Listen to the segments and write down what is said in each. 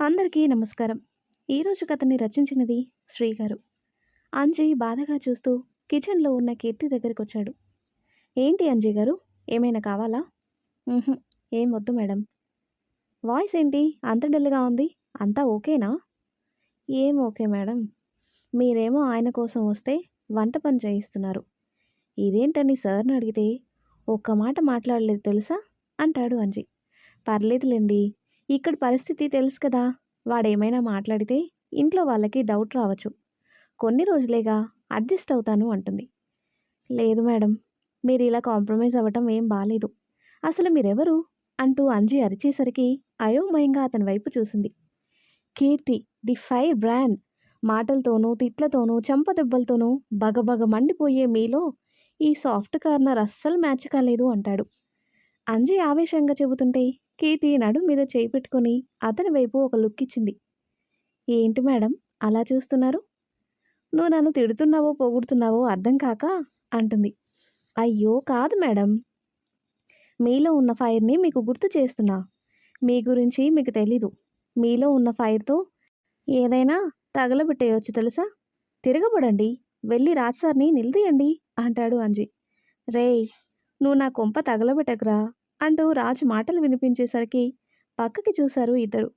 అందరికీ నమస్కారం. ఈరోజు కథని రచించినది శ్రీగారు. అంజయ్ బాధగా చూస్తూ కిచెన్లో ఉన్న కీర్తి దగ్గరికొచ్చాడు. ఏంటి అంజయ్ గారు, ఏమైనా కావాలా? "ఉహుం, ఏం వద్దు మేడం." వాయిస్ ఏంటి అంత డల్గా ఉంది? అంతా ఓకేనా? ఏం ఓకే మేడం. మీరేమో ఆయన కోసం వస్తే వంట పని చేయిస్తున్నారు. ఇదేంటని సార్ని అడిగితే ఒక్క మాట మాట్లాడలేదు తెలుసా అంటాడు అంజయ్. పర్లేదులేండి, ఇక్కడ పరిస్థితి తెలుసు కదా. వాడేమైనా మాట్లాడితే ఇంట్లో వాళ్ళకి డౌట్ రావచ్చు. కొన్ని రోజులేగా, అడ్జస్ట్ అవుతాను అంటుంది. లేదు మేడం, మీరు ఇలా కాంప్రమైజ్ అవ్వటం ఏం బాలేదు. అసలు మీరెవరు అంటూ అంజి అరిచేసరికి అయోమయంగా అతని వైపు చూసింది. కీర్తి, ది ఫైర్ బ్రాండ్. మాటలతోనూ తిట్లతోనూ చెంపదెబ్బలతోనూ బగబగ మండిపోయే మీలో ఈ సాఫ్ట్ కార్నర్ అస్సలు మ్యాచ్ కాలేదు అంటాడు. అంజయ్ ఆవేశంగా చెబుతుంటే కీర్తి నడుం మీద చేయి పెట్టుకుని అతని వైపు ఒక లుక్ ఇచ్చింది. ఏంటి మేడం అలా చూస్తున్నారు? నువ్వు నన్ను తిడుతున్నావో పొగుడుతున్నావో అర్థం కాక అంటుంది. అయ్యో కాదు మేడం, మీలో ఉన్న ఫైర్ని మీకు గుర్తు చేస్తున్నా. మీ గురించి మీకు తెలీదు. మీలో ఉన్న ఫైర్తో ఏదైనా తగలబెట్టేయొచ్చు తెలుసా. తిరగబడండి, వెళ్ళి రాజ్ సార్ని నిలదీయండి అంటాడు అంజీ. రేయ్, నువ్వు నా కొంప తగలబెట్టకురా అంటూ రాజు మాటలు వినిపించేసరికి పక్కకి చూశారు ఇద్దరు.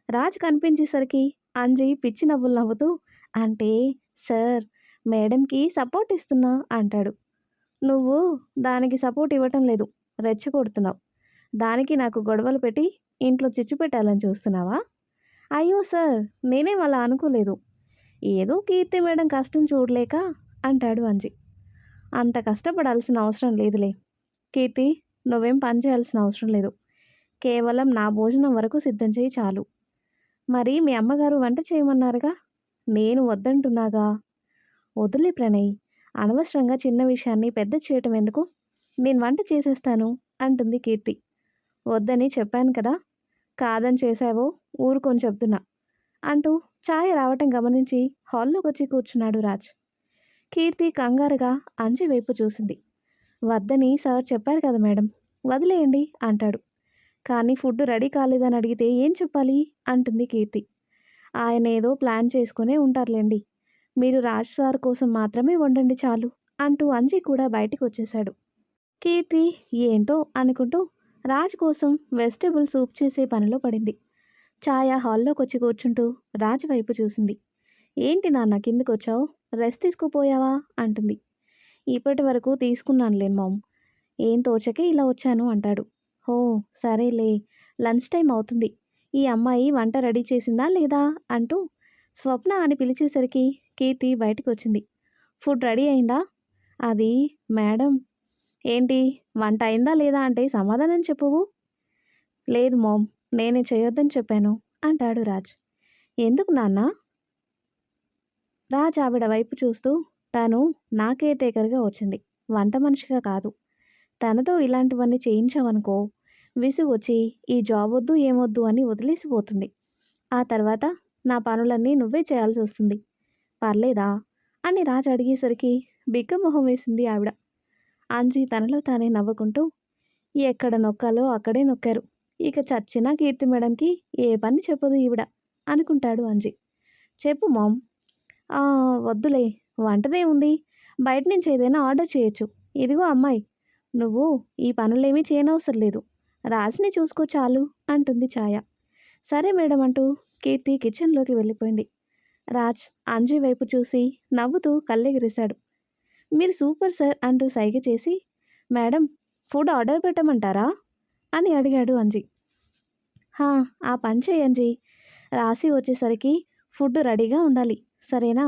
రాజు కనిపించేసరికి అంజీ పిచ్చి నవ్వులు నవ్వుతూ, అంటే సార్, మేడంకి సపోర్ట్ ఇస్తున్నా అంటాడు. నువ్వు దానికి సపోర్ట్ ఇవ్వటం లేదు, రెచ్చగొడుతున్నావు. దానికి నాకు గొడవలు పెట్టి ఇంట్లో చిచ్చు పెట్టాలని చూస్తున్నావా? అయ్యో సార్, నేనేం అలా అనుకోలేదు. ఏదో కీర్తి మేడం కష్టం చూడలేక అంటాడు అంజీ. అంత కష్టపడాల్సిన అవసరం లేదులే కీర్తి, నువ్వేం పని చేయాల్సిన అవసరం లేదు. కేవలం నా భోజనం వరకు సిద్ధం చేయి చాలు. మరి మీ అమ్మగారు వంట చేయమన్నారుగా, నేను వద్దంటున్నాగా. వదిలే ప్రణయ్, అనవసరంగా చిన్న విషయాన్ని పెద్ద చేయటం ఎందుకు? నేను వంట చేసేస్తాను అంటుంది కీర్తి. వద్దని చెప్పాను కదా, కాదని చేశావో ఊరుకొని చెప్తున్నా అంటూ ఛాయ రావటం గమనించి హాల్లోకి వచ్చి కూర్చున్నాడు రాజ్. కీర్తి కంగారుగా అంజి వైపు చూసింది. వద్దని సార్ చెప్పారు కదా మేడం, వదిలేయండి అంటాడు. కానీ ఫుడ్ రెడీ కాలేదని అడిగితే ఏం చెప్పాలి అంటుంది కీర్తి. ఆయన ఏదో ప్లాన్ చేసుకునే ఉంటారులేండి, మీరు రాజ్ సార్ కోసం మాత్రమే వండండి చాలు అంటూ అంజీ కూడా బయటికి వచ్చేశాడు. కీర్తి ఏంటో అనుకుంటూ రాజ్ కోసం వెజిటేబుల్ సూప్ చేసే పనిలో పడింది. ఛాయ హాల్లోకి వచ్చి కూర్చుంటూ రాజ్ వైపు చూసింది. ఏంటి నాన్న కిందకొచ్చావు, రెస్ట్ తీసుకుపోయావా అంటుంది. ఇప్పటి వరకు తీసుకున్నానులేను మామ్, ఏం తోచకే ఇలా వచ్చాను అంటాడు. హో సరేలే, లంచ్ టైం అవుతుంది. ఈ అమ్మాయి వంట రెడీ చేసిందా లేదా అంటూ స్వప్న అని పిలిచేసరికి కీర్తి బయటకు వచ్చింది. ఫుడ్ రెడీ అయిందా? అది మేడం. ఏంటి, వంట అయిందా లేదా అంటే సమాధానం చెప్పవు? లేదు మామ్, నేనే చేయొద్దని చెప్పాను అంటాడు రాజ్. ఎందుకు నాన్న? రాజ్ ఆవిడ వైపు చూస్తూ, తను నా కేర్ టేకర్గా వచ్చింది, వంట మనిషిగా కాదు. తనతో ఇలాంటివన్నీ చేయించావనుకో, విసుగు వచ్చి ఈ జాబ్ వద్దు ఏమొద్దు అని వదిలేసిపోతుంది. ఆ తర్వాత నా పనులన్నీ నువ్వే చేయాల్సి వస్తుంది. పర్లేదా అని రాజు అడిగేసరికి బిగ్గ మొహం వేసింది ఆవిడ. అంజీ తనలో తానే నవ్వుకుంటూ, ఎక్కడ నొక్కాలో అక్కడే నొక్కారు. ఇక చచ్చినా కీర్తి మేడంకి ఏ పని చెప్పదు ఈవిడ అనుకుంటాడు అంజీ. చెప్పు మామ్. "ఆ, వద్దులే, వంటదే ఉంది, బయట నుంచి ఏదైనా ఆర్డర్ చేయొచ్చు. ఇదిగో అమ్మాయి, నువ్వు ఈ పనులేమీ చేయనవసరం లేదు, రాజుని చూసుకో చాలు అంటుంది ఛాయ. సరే మేడం అంటూ కీర్తి కిచెన్లోకి వెళ్ళిపోయింది. రాజ్ అంజీ వైపు చూసి నవ్వుతూ కళ్ళెగిరేశాడు. మీరు సూపర్ సార్ అంటూ సైగ చేసి, మేడం ఫుడ్ ఆర్డర్ పెట్టమంటారా అని అడిగాడు అంజీ. హా, ఆ పని చేయి అంజీ, రాసి వచ్చేసరికి ఫుడ్ రెడీగా ఉండాలి సరేనా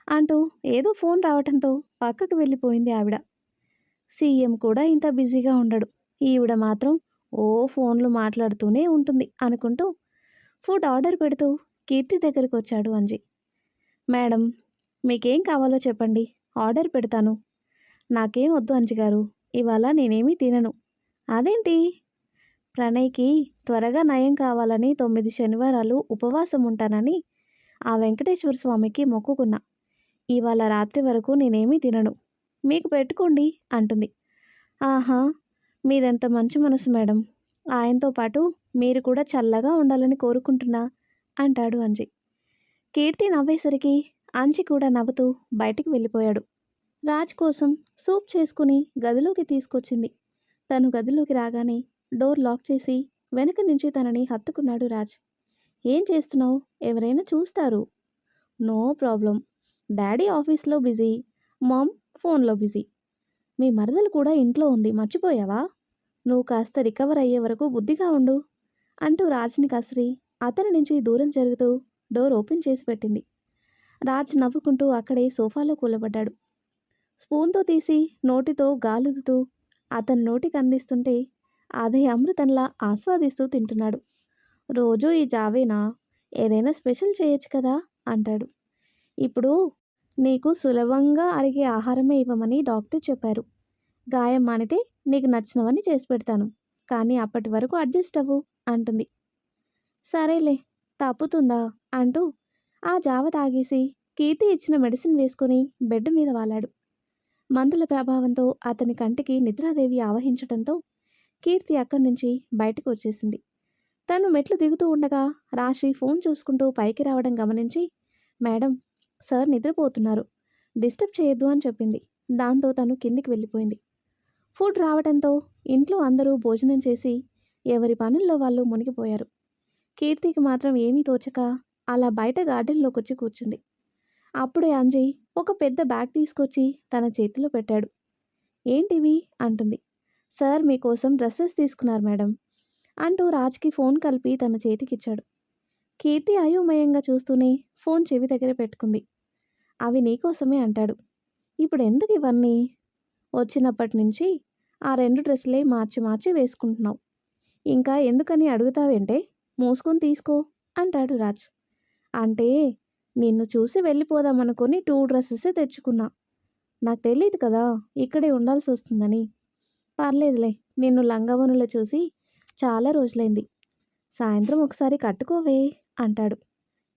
అంటూ ఏదో ఫోన్ రావటంతో పక్కకు వెళ్ళిపోయింది ఆవిడ. సీఎం కూడా ఇంత బిజీగా ఉండడు, ఈవిడ మాత్రం ఓ ఫోన్లు మాట్లాడుతూనే ఉంటుంది అనుకుంటూ ఫుడ్ ఆర్డర్ పెడుతూ కీర్తి దగ్గరికి వచ్చాడు అంజీ. మేడం, మీకేం కావాలో చెప్పండి, ఆర్డర్ పెడతాను. నాకేం వద్దు అంజీ గారు, ఇవాళ నేనేమీ తినను. అదేంటి? ప్రణయ్కి త్వరగా నయం కావాలని 9 శనివారాలు ఉపవాసం ఉంటానని ఆ వెంకటేశ్వర స్వామికి మొక్కుకున్నా. ఇవాళ రాత్రి వరకు నేనేమీ తినను, మీకు పెట్టుకోండి అంటుంది. ఆహా, మీదెంత మంచి మనసు మేడం, ఆయనతో పాటు మీరు కూడా చల్లగా ఉండాలని కోరుకుంటున్నా అంటాడు అంజి. కీర్తి నవ్వేసరికి అంజి కూడా నవ్వుతూ బయటికి వెళ్ళిపోయాడు. రాజ్ కోసం సూప్ చేసుకుని గదిలోకి తీసుకొచ్చింది. తను గదిలోకి రాగానే డోర్ లాక్ చేసి వెనక నుంచి తనని హత్తుకున్నాడు రాజ్. ఏం చేస్తున్నావు? ఎవరైనా చూస్తారు. No problem. డాడీ ఆఫీస్లో బిజీ, మామ్ ఫోన్లో బిజీ. మీ మరదలు కూడా ఇంట్లో ఉంది, మర్చిపోయావా? నువ్వు కాస్త రికవర్ అయ్యే వరకు బుద్ధిగా ఉండు అంటూ రాజ్ని కసిరి అతని నుంచి దూరం జరుగుతూ డోర్ ఓపెన్ చేసి పెట్టింది. రాజ్ నవ్వుకుంటూ అక్కడే సోఫాలో కూలబడ్డాడు. స్పూన్తో తీసి నోటితో గాలుదుతూ అతని నోటికి అందిస్తుంటే అదే అమృతంలా ఆస్వాదిస్తూ తింటున్నాడు. రోజూ ఈ జావేనా? ఏదైనా స్పెషల్ చేయొచ్చు కదా అంటాడు. ఇప్పుడు నీకు సులభంగా అరిగే ఆహారమే ఇవ్వమని డాక్టర్ చెప్పారు. గాయం మానితే నీకు నచ్చినవన్నీ చేసి పెడతాను, కానీ అప్పటి వరకు అడ్జస్ట్ అవ్వు అంటుంది. సరేలే, తప్పుతుందా అంటూ ఆ జావ తాగేసి కీర్తి ఇచ్చిన మెడిసిన్ వేసుకుని బెడ్ మీద వాలాడు. మందుల ప్రభావంతో అతని కంటికి నిద్రాదేవి ఆవహించడంతో కీర్తి అక్కడి నుంచి బయటకు వచ్చేసింది. తను మెట్లు దిగుతూ ఉండగా రాశి ఫోన్ చూసుకుంటూ పైకి రావడం గమనించి, మేడం, సార్ నిద్రపోతున్నారు, డిస్టర్బ్ చేయొద్దు అని చెప్పింది. దాంతో తను కిందికి వెళ్ళిపోయింది. ఫుడ్ రావడంతో ఇంట్లో అందరూ భోజనం చేసి ఎవరి పనుల్లో వాళ్ళు మునిగిపోయారు. కీర్తికి మాత్రం ఏమీ తోచక అలా బయట గార్డెన్లోకి వచ్చి కూర్చుంది. అప్పుడే అంజయ్ ఒక పెద్ద బ్యాగ్ తీసుకొచ్చి తన చేతిలో పెట్టాడు. ఏంటివి అంటుంది. సార్ మీకోసం డ్రెస్సెస్ తీసుకున్నారు మేడం అంటూ రాజ్కి ఫోన్ కలిపి తన చేతికిచ్చాడు. కీర్తి అయోమయంగా చూస్తూనే ఫోన్ చెవి దగ్గర పెట్టుకుంది. అవి నీకోసమే అంటాడు. ఇప్పుడు ఎందుకు ఇవన్నీ? వచ్చినప్పటి నుంచి ఆ 2 డ్రెస్సులే మార్చి మార్చి వేసుకుంటున్నావు. ఇంకా ఎందుకని అడుగుతావేంటే? మూసుకొని తీసుకో అంటాడు రాజ్. అంటే నిన్ను చూసి వెళ్ళిపోదామనుకొని 2 డ్రెస్సెసే తెచ్చుకున్నా. నాకు తెలియదు కదా ఇక్కడే ఉండాల్సి వస్తుందని. పర్లేదులే, నిన్ను లంగావోణిలో చూసి చాలా రోజులైంది. సాయంత్రం ఒకసారి కట్టుకోవే అంటాడు.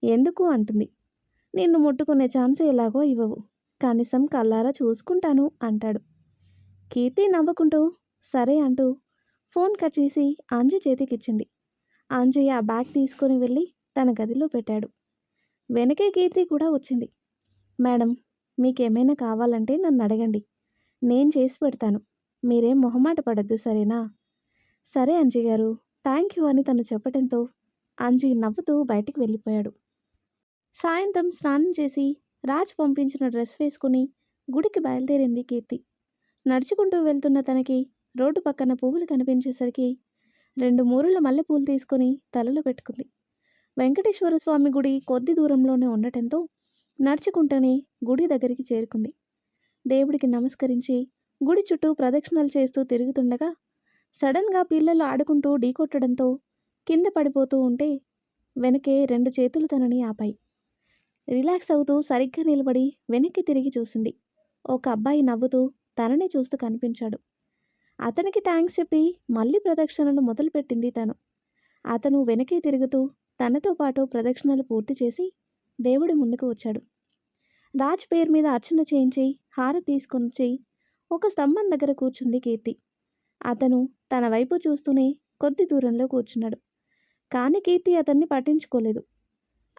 ఎందుకు అంటుంది. నిన్ను ముట్టుకునే ఛాన్స్ ఎలాగో ఇవ్వవు, కనీసం కల్లారా చూసుకుంటాను అంటాడు. కీర్తి నవ్వుకుంటూ సరే అంటూ ఫోన్ కట్ చేసి అంజి చేతికిచ్చింది. అంజయ్య ఆ బ్యాగ్ తీసుకొని వెళ్ళి తన గదిలో పెట్టాడు. వెనకే కీర్తి కూడా వచ్చింది. మేడం, మీకేమైనా కావాలంటే నన్ను అడగండి, నేను చేసి పెడతాను. మీరేం మొహమాట పడద్దు, సరేనా? సరే అంజీ గారు, థ్యాంక్ యూ అని తను చెప్పడంతో అంజీ నవ్వుతూ బయటికి వెళ్ళిపోయాడు. సాయంత్రం స్నానం చేసి రాజ్ పంపించిన డ్రెస్ వేసుకుని గుడికి బయలుదేరింది కీర్తి. నడుచుకుంటూ వెళ్తున్న తనకి రోడ్డు పక్కన పువ్వులు కనిపించేసరికి 2 మూరల మల్లెపూలు తీసుకొని తలలో పెట్టుకుంది. వెంకటేశ్వర స్వామి గుడి కొద్ది దూరంలోనే ఉండటంతో నడుచుకుంటూనే గుడి దగ్గరికి చేరుకుంది. దేవుడికి నమస్కరించి గుడి చుట్టూ ప్రదక్షిణలు చేస్తూ తిరుగుతుండగా సడన్గా పిల్లలు ఆడుకుంటూ ఢీకొట్టడంతో కింద పడిపోతూ ఉంటే వెనకే 2 చేతులు తనని ఆపాయి. రిలాక్స్ అవుతూ సరిగ్గా నిలబడి వెనక్కి తిరిగి చూసింది. ఒక అబ్బాయి నవ్వుతూ తనని చూస్తూ కనిపించాడు. అతనికి థ్యాంక్స్ చెప్పి మళ్ళీ ప్రదక్షిణలు మొదలుపెట్టింది తను. అతను వెనక్కి తిరుగుతూ తనతో పాటు ప్రదక్షిణలు పూర్తి చేసి దేవుడి ముందుకు వచ్చాడు. రాజ్ పేరు మీద అర్చన చేయించి హారతి తీసుకొచ్చి ఒక స్తంభం దగ్గర కూర్చుంది కీర్తి. అతను తన వైపు చూస్తూనే కొద్ది దూరంలో కూర్చున్నాడు. కానీ కీర్తి అతన్ని పట్టించుకోలేదు.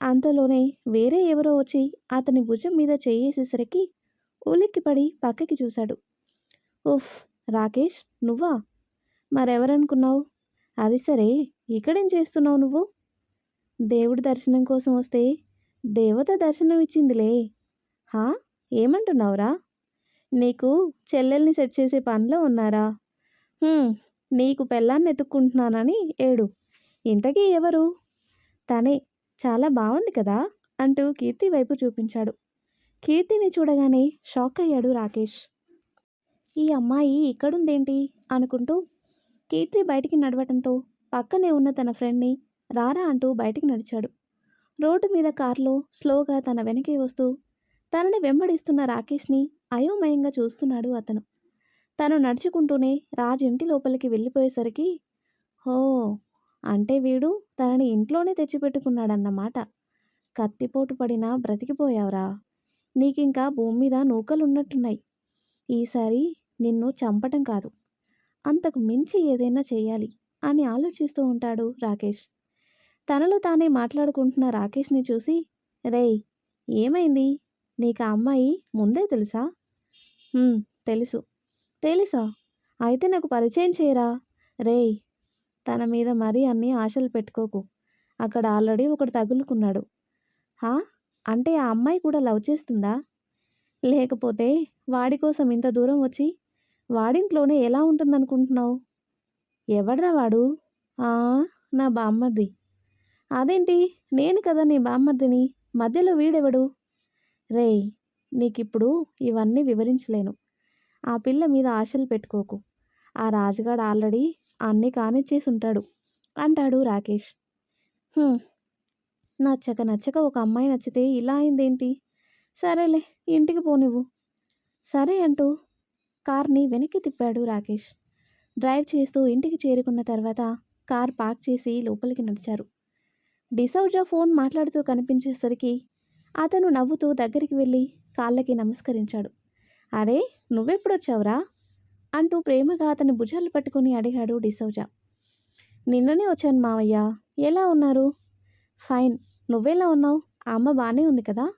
అంతలోనే వేరే ఎవరో వచ్చి అతని భుజం మీద చేయేసేసరికి ఉలిక్కిపడి పక్కకి చూశాడు. ఉఫ్, రాకేష్ నువ్వా? మరెవరనుకున్నావు? అది సరే, ఇక్కడేం చేస్తున్నావు నువ్వు? దేవుడి దర్శనం కోసం వస్తే దేవత దర్శనం ఇచ్చిందిలే. హా, ఏమంటున్నావురా? నీకు చెల్లెల్ని సెట్ చేసే పనిలో ఉన్నారా? నీకు పెళ్ళాన్ని ఎత్తుక్కుంటున్నానని ఏడు. ఇంతకీ ఎవరు? తనే, చాలా బాగుంది కదా అంటూ కీర్తి వైపు చూపించాడు. కీర్తిని చూడగానే షాక్ అయ్యాడు రాకేష్. ఈ అమ్మాయి ఇక్కడుందేంటి అనుకుంటూ కీర్తి బయటికి నడవటంతో పక్కనే ఉన్న తన ఫ్రెండ్ని రారా అంటూ బయటికి నడిచాడు. రోడ్డు మీద కారులో స్లోగా తన వెనకే వస్తూ తనని వెంబడిస్తున్న రాకేష్ని అయోమయంగా చూస్తున్నాడు అతను. తను నడుచుకుంటూనే రాజ్ ఇంటి లోపలికి వెళ్ళిపోయేసరికి, హో, అంటే వీడు తనని ఇంట్లోనే తెచ్చిపెట్టుకున్నాడన్నమాట. కత్తిపోటు పడినా బ్రతికిపోయావురా. నీకింకా భూమి మీద నూకలున్నట్టున్నాయి. ఈసారి నిన్ను చంపటం కాదు, అంతకు మించి ఏదైనా చేయాలి అని ఆలోచిస్తూ ఉంటాడు రాకేష్. తనలో తానే మాట్లాడుకుంటున్న రాకేష్ని చూసి, రేయ్, ఏమైంది? నీకు ఆ అమ్మాయి ముందే తెలుసా? "హ్మ్, తెలుసు." "తెలుసా? అయితే నాకు పరిచయం చేయరా?" "రేయ్, తన మీద మరీ అన్ని ఆశలు పెట్టుకోకు. అక్కడ ఆల్రెడీ ఒకడు తగులుకున్నాడు." "హా? అంటే ఆ అమ్మాయి కూడా లవ్ చేస్తుందా? లేకపోతే వాడి కోసం ఇంత దూరం వచ్చి వాడింట్లోనే ఎలా ఉంటుందనుకుంటున్నావు?" "ఎవడ్రా వాడు?" "ఆ, నా బామ్మర్ది." "అదేంటి? నేను కదా నీ బామ్మర్దిని. మధ్యలో వీడెవడు?" "రేయ్, నీకిప్పుడు ఇవన్నీ వివరించలేను. ఆ పిల్ల మీద ఆశలు పెట్టుకోకు. ఆ రాజుగాడు ఆల్రెడీ అన్నీ కానిచ్చేసుంటాడు" అంటాడు రాకేష్. "హ్మ్. నచ్చక నచ్చక ఒక అమ్మాయి నచ్చితే ఇలా అయిందేంటి? సరేలే, ఇంటికి పోనివ్వు." సరే అంటూ కార్‌ని వెనక్కి తిప్పాడు రాకేష్. డ్రైవ్ చేస్తూ ఇంటికి చేరుకున్న తర్వాత కార్ పార్క్ చేసి లోపలికి నడిచారు. డిసౌజా ఫోన్ మాట్లాడుతూ కనిపించేసరికి అతను నవ్వుతూ దగ్గరికి వెళ్ళి కాళ్ళకి నమస్కరించాడు. "అరే, నువ్వెప్పుడొచ్చావురా?" అంటూ ప్రేమగా అతని భుజాలు పట్టుకుని అడిగాడు డిసౌజా. "నిన్ననే వచ్చాను మావయ్య. ఎలా ఉన్నారు?" "ఫైన్. నువ్వెలా ఉన్నావు? అమ్మ బానే ఉంది కదా?"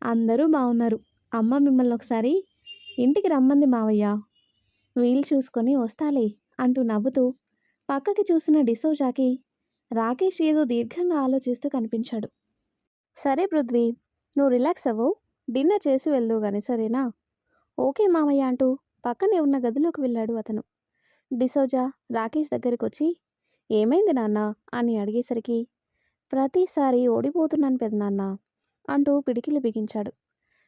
"అందరూ బాగున్నారు. అమ్మ మిమ్మల్ని ఒకసారి ఇంటికి రమ్మంది మావయ్య. వీలు చూసుకొని వస్తాలే" అంటూ నవ్వుతూ పక్కకి చూసిన డిసౌజాకి రాకేష్ ఏదో దీర్ఘంగా ఆలోచిస్తూ కనిపించాడు. "సరే పృథ్వీ, నువ్వు రిలాక్స్ అవ్వు. డిన్నర్ చేసి వెళ్దువు గాని, సరేనా?" "ఓకే మామయ్య" అంటూ పక్కనే ఉన్న గదిలోకి వెళ్ళాడు అతను. డిసౌజా రాకేష్ దగ్గరికొచ్చి, "ఏమైంది నాన్న?" అని అడిగేసరికి, "ప్రతిసారి ఓడిపోతున్నాను పెదనాన్న" అంటూ పిడికిలి బిగించాడు.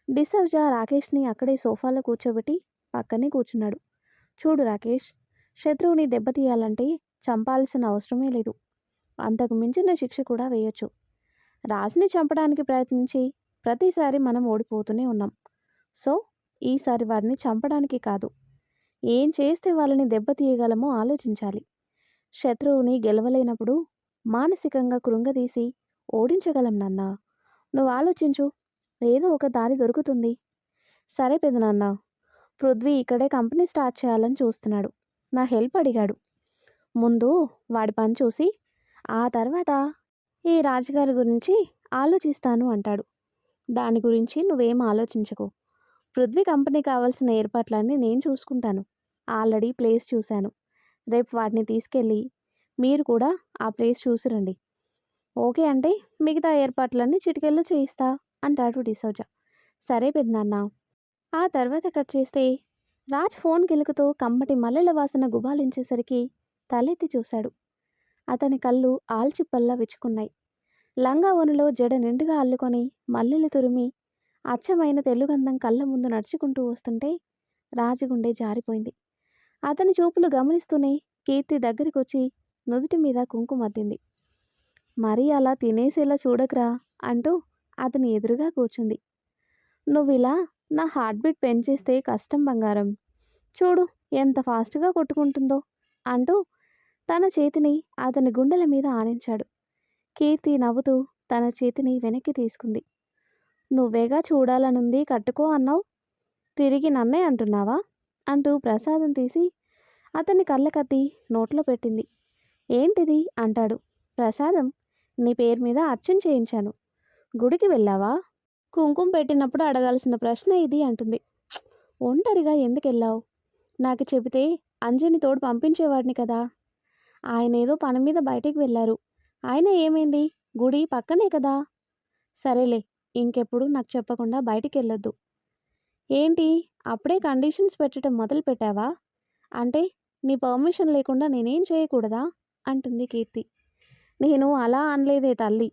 డిసౌజా రాకేష్ని అక్కడే సోఫాలో కూర్చోబెట్టి పక్కనే కూర్చున్నాడు. "చూడు రాకేష్, శత్రువుని దెబ్బతీయాలంటే చంపాల్సిన అవసరమే లేదు. అంతకు మించిన శిక్ష కూడా వేయొచ్చు. రాజుని చంపడానికి ప్రయత్నించి ప్రతిసారి మనం ఓడిపోతూనే ఉన్నాం. సో, ఈసారి వాడిని చంపడానికి కాదు, ఏం చేస్తే వాళ్ళని దెబ్బతీయగలమో ఆలోచించాలి. శత్రువుని గెలవలేనప్పుడు మానసికంగా కృంగదీసి ఓడించగలం నాన్నా. నువ్వు ఆలోచించు, ఏదో ఒక దారి దొరుకుతుంది." "సరే పెదనాన్న, పృథ్వీ ఇక్కడే కంపెనీ స్టార్ట్ చేయాలని చూస్తున్నాడు. నా హెల్ప్ అడిగాడు. ముందు వాడి పని చూసి ఆ తర్వాత ఈ రాజుగారి గురించి ఆలోచిస్తాను అంటాడు. దాని గురించి నువ్వేం ఆలోచించకు. పృథ్వీ కంపెనీ కావాల్సిన ఏర్పాట్లన్నీ నేను చూసుకుంటాను. ఆల్రెడీ ప్లేస్ చూశాను. రేపు వాటిని తీసుకెళ్ళి మీరు కూడా ఆ ప్లేస్ చూసిరండి. ఓకే అంటే మిగతా ఏర్పాట్లన్నీ చిటికెల్లో చేయిస్తా" అంటాడు డిసౌజా. "సరే పెద్దనాన్న." ఆ తర్వాత కట్ చేస్తే రాజ్ ఫోన్ కెలుకుతూ కమ్మటి మల్లెల వాసన గుబాలించేసరికి తలెత్తి చూశాడు. అతని కళ్ళు ఆల్చిప్పల్లా విచ్చుకున్నాయి. లంగా ఒనిలో జడ నిండుగా అల్లుకొని మల్లెలు తురిమి అచ్చమైన తెలుగంధం కళ్ళ ముందు నడుచుకుంటూ వస్తుంటే రాజుగుండె జారిపోయింది. అతని చూపులు గమనిస్తూనే కీర్తి దగ్గరికొచ్చి నుదుటి మీద కుంకుమద్దింది. "మరీ అలా తినేసేలా చూడకురా" అంటూ అతని ఎదురుగా కూర్చుంది. "నువ్విలా నా హార్ట్ బీట్ పెంచేస్తే కష్టం బంగారం. చూడు ఎంత ఫాస్ట్గా కొట్టుకుంటుందో" అంటూ తన చేతిని అతని గుండెల మీద ఆనించాడు. కీర్తి నవ్వుతూ తన చేతిని వెనక్కి తీసుకుంది. "నువ్వేగా చూడాలనుంది కట్టుకో అన్నావు, తిరిగి నన్నే అంటున్నావా?" అంటూ ప్రసాదం తీసి అతని కళ్ళకద్ది నోట్లో పెట్టింది. "ఏంటిది?" అంటాడు. "ప్రసాదం. నీ పేరు మీద అర్చన చేయించాను. గుడికి వెళ్ళావా? కుంకుమ పెట్టినప్పుడు అడగాల్సిన ప్రశ్న ఇది" అంటుంది. "ఒంటరిగా ఎందుకెళ్ళావు? నాకు చెబితే అంజని తోడు పంపించేవాడిని కదా." "ఆయనేదో పని మీద బయటికి వెళ్ళారు. అయినా ఏమైంది? గుడి పక్కనే కదా." "సరేలే, ఇంకెప్పుడు నాకు చెప్పకుండా బయటికెళ్ళొద్దు." "ఏంటి, అప్పుడే కండిషన్స్ పెట్టడం మొదలు పెట్టావా? అంటే నీ పర్మిషన్ లేకుండా నేనేం చేయకూడదా?" అంటుంది కీర్తి. "నేను అలా అనలేదే తల్లి.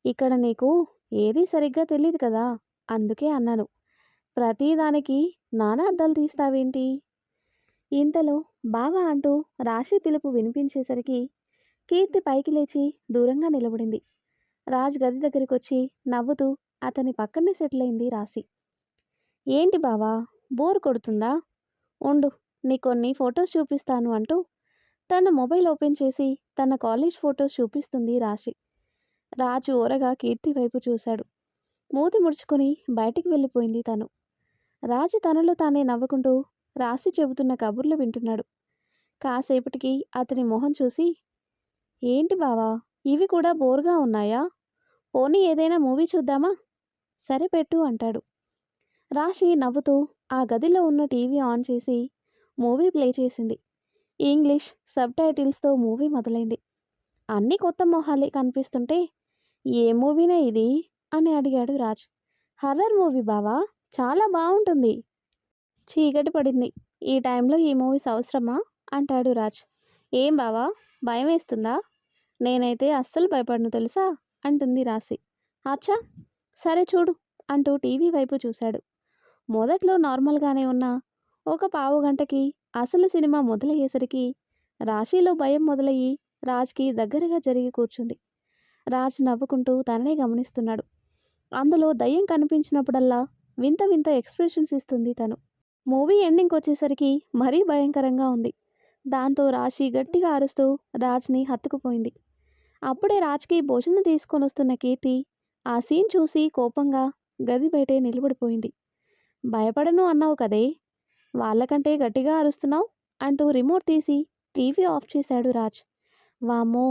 ఇక్కడ నీకు ఏదీ సరిగ్గా తెలీదు కదా, అందుకే అన్నాను. ప్రతిదానికి నానా అర్థాలు తీస్తావేంటి?" ఇంతలో బావా అంటూ రాశి పిలుపు వినిపించేసరికి కీర్తి పైకి లేచి దూరంగా నిలబడింది. రాజ్ గది దగ్గరికొచ్చి నవ్వుతూ అతని పక్కనే సెటిల్ అయింది రాశి. "ఏంటి బావా, బోర్ కొడుతుందా? ఉండు, నీ కొన్ని ఫొటోస్ చూపిస్తాను" అంటూ తన మొబైల్ ఓపెన్ చేసి తన కాలేజ్ ఫొటోస్ చూపిస్తుంది రాశి. రాజు ఓరగా కీర్తి వైపు చూశాడు. మూతి ముడుచుకుని బయటికి వెళ్ళిపోయింది తను. రాజు తనలో తానే నవ్వుకుంటూ రాశి చెబుతున్న కబుర్లు వింటున్నాడు. కాసేపటికి అతని మొహం చూసి, "ఏంటి బావా, ఇవి కూడా బోర్‌గా ఉన్నాయా? పోనీ ఏదైనా మూవీ చూద్దామా? సరే పెట్టు అంటాడు. రాశి నవ్వుతూ ఆ గదిలో ఉన్న టీవీ ఆన్ చేసి మూవీ ప్లే చేసింది. ఇంగ్లీష్ సబ్‌టైటిల్స్‌తో మూవీ మొదలైంది. అన్నీ కొత్త మొహాలే కనిపిస్తుంటే, "ఏ మూవీనే ఇది?" అని అడిగాడు రాజ్. "హర్రర్ మూవీ బావా! చాలా బావుంటుంది." చీకటి పడింది. "ఈ టైంలో ఈ మూవీస్ అవసరమా?" అంటాడు రాజ్. "ఏం బావా భయమేస్తుందా?" "నేనైతే అస్సలు భయపడను తెలుసా?" అంటుంది రాశి. "అచ్చా! సరే చూడు" అంటూ టీవీ వైపు చూశాడు. మొదట్లో నార్మల్‌గానే ఉన్నా, ఒక పావుగంటకి అసలు సినిమా మొదలయ్యేసరికి రాశిలో భయం మొదలయ్యి రాజ్‌కి దగ్గరగా జరిగి కూర్చుంది. రాజ్ నవ్వుకుంటూ తననే గమనిస్తున్నాడు. అందులో దయ్యం కనిపించినప్పుడల్లా వింత వింత ఎక్స్‌ప్రెషన్స్ ఇస్తుంది తను. మూవీ ఎండింగ్‌కొచ్చేసరికి మరీ భయంకరంగా ఉంది. దాంతో రాశి గట్టిగా అరుస్తూ రాజ్‌ని హత్తుకుపోయింది. అప్పుడే రాజ్‌కి భోజనం తీసుకొనొస్తున్న కీర్తి ఆ సీన్ చూసి కోపంగా గది బయటే నిలబడిపోయింది. "భయపడను అన్నావు కదే! వాళ్ళకంటే గట్టిగా అరుస్తున్నావు" అంటూ రిమోట్ తీసి టీవీ ఆఫ్ చేశాడు రాజ్. "వామ్మో!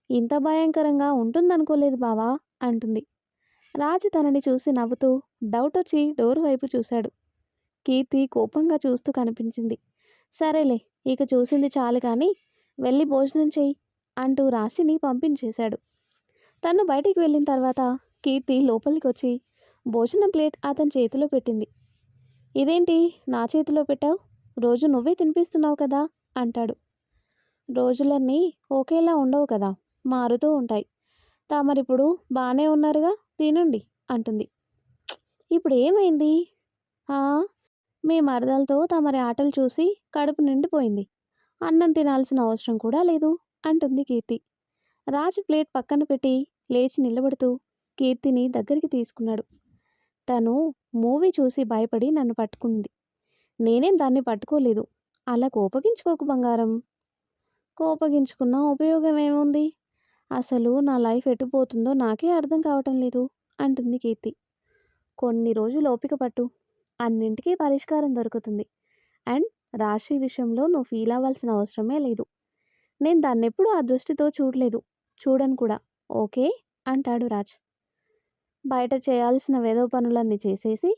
ఇంత భయంకరంగా ఉంటుందనుకోలేదు బావా" అంటుంది. రాజ్ తనని చూసి నవ్వుతూ డౌటొచ్చి డోర్ వైపు చూశాడు. కీర్తి కోపంగా చూస్తూ కనిపించింది. "సరేలే ఇక చూసింది చాలు గాని వెళ్ళి భోజనం చెయ్యి" అంటూ రాశిని పంపించేశాడు. తను బయటికి వెళ్ళిన తర్వాత కీర్తి లోపలికొచ్చి భోజనం ప్లేట్ అతని చేతిలో పెట్టింది. "ఇదేంటి నా చేతిలో పెట్టావు? రోజు నువ్వే తినిపిస్తున్నావు కదా" అంటాడు. "రోజులన్నీ ఒకేలా ఉండవు కదా, మారుతూ ఉంటాయి. తమరిప్పుడు బానే ఉన్నారుగా, తినండి" అంటుంది. "ఇప్పుడు ఏమైంది?" "ఆ, మీ మరదలతో తమరి ఆటలు చూసి కడుపు నిండిపోయింది. అన్నం తినాల్సిన అవసరం కూడా లేదు" అంటుంది కీర్తి. రాజు ప్లేట్ పక్కన పెట్టి లేచి నిలబడుతూ కీర్తిని దగ్గరికి తీసుకున్నాడు. "తను మూవీ చూసి భయపడి నన్ను పట్టుకుంది. నేనేం దాన్ని పట్టుకోలేదు. అలా కోపగించుకోకు బంగారం." "కోపగించుకున్నా ఉపయోగం ఏముంది? అసలు నా లైఫ్ ఎటుపోతుందో నాకే అర్థం కావటం లేదు" అంటుంది కీర్తి. "కొన్ని రోజులు ఓపిక పట్టు. అన్నింటికీ పరిష్కారం దొరుకుతుంది. అండ్ రాశి విషయంలో నువ్వు ఫీల్ అవ్వాల్సిన అవసరమే లేదు. నేను దాన్నెప్పుడూ ఆ దృష్టితో చూడలేదు. చూడను కూడా. ఓకే" అంటాడు రాజ్. "బయట చేయాల్సిన వెధవ పనులన్నీ చేసేసి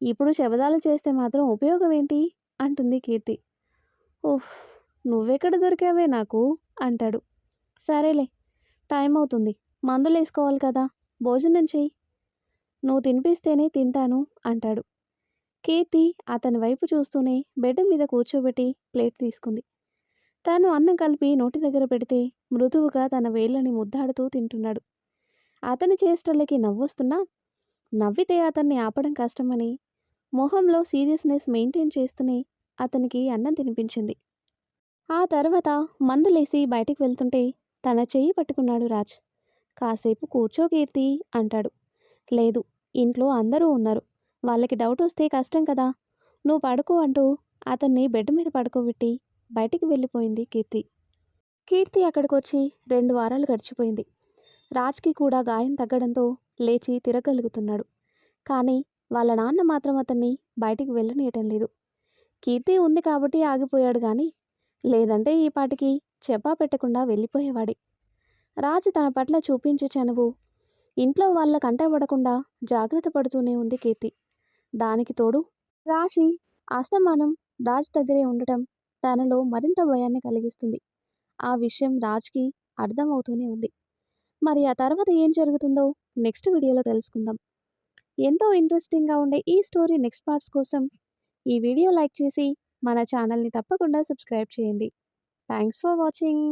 ఇప్పుడు శబదాలు చేస్తే మాత్రం ఉపయోగం ఏంటి?" అంటుంది కీర్తి. "ఉఫ్, నువ్వెక్కడ దొరికావే నాకు" అంటాడు. "సరేలే, టైం అవుతుంది. మందులేసుకోవాలి కదా, భోజనం చెయ్యి. నువ్వు తినిపిస్తేనే తింటాను" అంటాడు. కీర్తి అతని వైపు చూస్తూనే బెడ్ మీద కూర్చోబెట్టి ప్లేట్ తీసుకుంది. తాను అన్నం కలిపి నోటి దగ్గర పెడితే మృదువుగా తన వేళ్ళని ముద్దాడుతూ తింటున్నాడు. అతని చేష్టలకి నవ్వొస్తున్నా, నవ్వితే అతన్ని ఆపడం కష్టమని మొహంలో సీరియస్నెస్ మెయింటైన్ చేస్తూనే అతనికి అన్నం తినిపించింది. ఆ తర్వాత మందులేసి బయటికి వెళ్తుంటే తన చెయ్యి పట్టుకున్నాడు రాజ్. "కాసేపు కూర్చో కీర్తి" అంటాడు. "లేదు, ఇంట్లో అందరూ ఉన్నారు. వాళ్ళకి డౌట్ వస్తే కష్టం కదా, నువ్వు పడుకో" అంటూ అతన్ని బెడ్ మీద పడుకోబెట్టి బయటికి వెళ్ళిపోయింది కీర్తి. కీర్తి అక్కడికొచ్చి 2 వారాలు గడిచిపోయింది. రాజ్‌కి కూడా గాయం తగ్గడంతో లేచి తిరగలుగుతున్నాడు. కానీ వాళ్ళ నాన్న మాత్రం అతన్ని బయటికి వెళ్ళనీయటం లేదు. కీర్తి ఉంది కాబట్టి ఆగిపోయాడు గానీ, లేదంటే ఈ పాటికి చెప్పా పెట్టకుండా వెళ్ళిపోయేవాడే. రాజు తన పట్ల చూపించే చనువు ఇంట్లో వాళ్ళ కంటపడకుండా జాగ్రత్త పడుతూనే ఉంది కీర్తి. దానికి తోడు రాశి అస్తమానం రాజ్ దగ్గరే ఉండటం తనలో మరింత భయాన్ని కలిగిస్తుంది. ఆ విషయం రాజ్‌కి అర్థమవుతూనే ఉంది. మరి ఆ తర్వాత ఏం జరుగుతుందో నెక్స్ట్ వీడియోలో తెలుసుకుందాం. ఎంతో ఇంట్రెస్టింగ్‌గా ఉండే ఈ స్టోరీ నెక్స్ట్ పార్ట్స్ కోసం ఈ వీడియో లైక్ చేసి మన ఛానల్‌ని తప్పకుండా సబ్స్క్రైబ్ చేయండి. Thanks for watching.